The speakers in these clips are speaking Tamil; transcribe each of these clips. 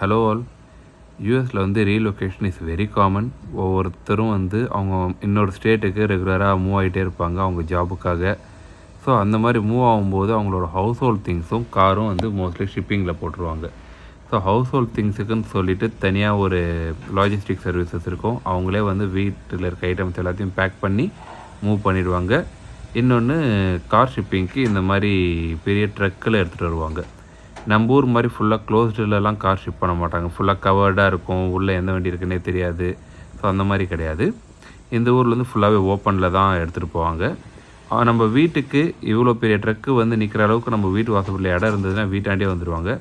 Hello all. யூஎஸில் வந்து ரீலொகேஷன் இஸ் வெரி காமன். ஒவ்வொருத்தரும் வந்து அவங்க இன்னொரு ஸ்டேட்டுக்கு ரெகுலராக மூவ் ஆகிட்டே இருப்பாங்க அவங்க ஜாபுக்காக. ஸோ அந்த மாதிரி மூவ் ஆகும்போது அவங்களோட ஹவுஸ் ஹோல்ட் திங்ஸும் காரும் வந்து மோஸ்ட்லி ஷிப்பிங்கில் போட்டுருவாங்க. ஸோ ஹவுஸ் ஹோல்ட் திங்ஸுக்குன்னு சொல்லிவிட்டு தனியாக ஒரு லாஜிஸ்டிக் சர்வீசஸ் இருக்கும். அவங்களே வந்து வீட்டில் இருக்க ஐட்டம்ஸ் எல்லாத்தையும் பேக் பண்ணி மூவ் பண்ணிடுவாங்க. இன்னொன்று கார் ஷிப்பிங்க்கு இந்த மாதிரி பெரிய ட்ரக்கில் எடுத்துகிட்டு வருவாங்க. நம்ம ஊர் மாதிரி ஃபுல்லாக க்ளோஸ்டுலலாம் கார் ஷிப் பண்ண மாட்டாங்க. ஃபுல்லாக கவர்டாக இருக்கும், உள்ளே எந்த வண்டி இருக்குன்னே தெரியாது. ஸோ அந்த மாதிரி கிடையாது. இந்த ஊரில் வந்து ஃபுல்லாகவே ஓப்பனில் தான் எடுத்துகிட்டு போவாங்க. நம்ம வீட்டுக்கு இவ்வளோ பெரிய ட்ரக்கு வந்து நிற்கிற அளவுக்கு நம்ம வீட்டு வாசப்படியில் இடம் இருந்ததுன்னா வீட்டாண்டே வந்துடுவாங்க.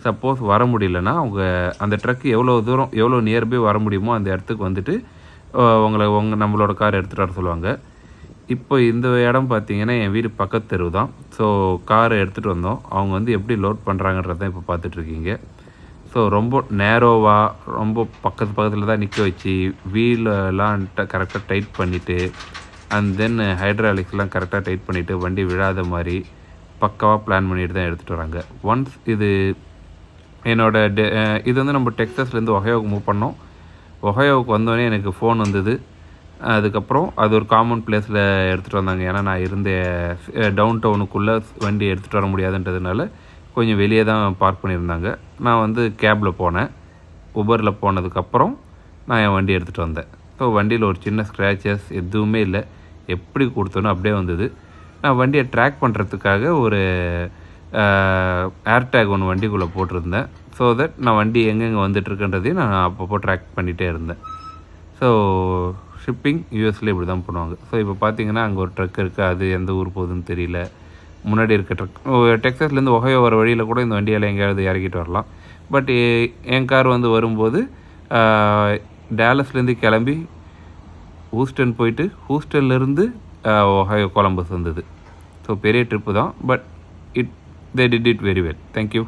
சப்போஸ் வர முடியலன்னா அவங்க அந்த ட்ரக்கு எவ்வளோ தூரம் எவ்வளோ நியர்பை வர முடியுமோ அந்த இடத்துக்கு வந்துட்டு நம்மளோட கார் எடுத்துகிட்டு வர சொல்லுவாங்க. இப்போ இந்த இடம் பார்த்திங்கன்னா என் வீடு பக்கத்து தெரு தான். ஸோ காரை எடுத்துகிட்டு வந்தோம். அவங்க வந்து எப்படி லோட் பண்ணுறாங்கன்றது தான் இப்போ பார்த்துட்ருக்கீங்க. ஸோ ரொம்ப நேரோவாக ரொம்ப பக்கத்தில் தான் நிற்க வச்சு வீலெலாம் கரெக்டாக டைட் பண்ணிவிட்டு அண்ட் தென் ஹைட்ராலிக்ஸ்லாம் கரெக்டாக டைட் பண்ணிவிட்டு வண்டி விழாத மாதிரி பக்காவாக பிளான் பண்ணிட்டு தான் எடுத்துகிட்டு வராங்க. ஒன்ஸ் இது இது வந்து நம்ம டெக்ஸஸ்லேருந்து ஒஹையோவுக்கு மூவ் பண்ணோம். ஒஹையோவுக்கு வந்தோடனே எனக்கு ஃபோன் வந்தது. அதுக்கப்புறம் அது ஒரு காமன் பிளேஸில் எடுத்துகிட்டு வந்தாங்க. ஏன்னா நான் இருந்த டவுன் டவுனுக்குள்ளே வண்டி எடுத்துகிட்டு வர முடியாதுன்றதுனால கொஞ்சம் வெளியே தான் பார்க் பண்ணியிருந்தாங்க. நான் வந்து கேபில் போனேன். உபரில் போனதுக்கப்புறம் நான் என் வண்டி எடுத்துகிட்டு வந்தேன். ஸோ வண்டியில் ஒரு சின்ன ஸ்க்ராச்சஸ் எதுவுமே இல்லை. எப்படி கொடுத்தோன்னோ அப்படியே வந்தது. நான் வண்டியை ட்ராக் பண்ணுறதுக்காக ஒரு ஏர்டேக் ஒன்று வண்டிக்குள்ளே போட்டிருந்தேன். ஸோ தட் நான் வண்டி எங்கெங்கே வந்துட்டுருக்குன்றதையும் நான் அப்பப்போ ட்ராக் பண்ணிகிட்டே இருந்தேன். ஸோ ஷிப்பிங் யூஎஸில் இப்படி தான் பண்ணுவாங்க. ஸோ இப்போ பார்த்தீங்கன்னா அங்கே ஒரு ட்ரக் இருக்குது. அது எந்த ஊர் போகுதுன்னு தெரியல. முன்னாடி இருக்க ட்ரக் டெக்ஸஸ்லேருந்து ஒஹையோ வர வழியில் கூட இந்த வண்டியால் எங்கேயாவது இறக்கிட்டு வரலாம். பட் என் கார் வந்து வரும்போது டேலஸ்லேருந்து கிளம்பி ஹூஸ்டன் போயிட்டு ஹூஸ்டன்லேருந்து ஒஹையோ கொலம்பஸ் வந்தது. ஸோ பெரிய ட்ரிப்பு தான். But they did it very well. Thank you.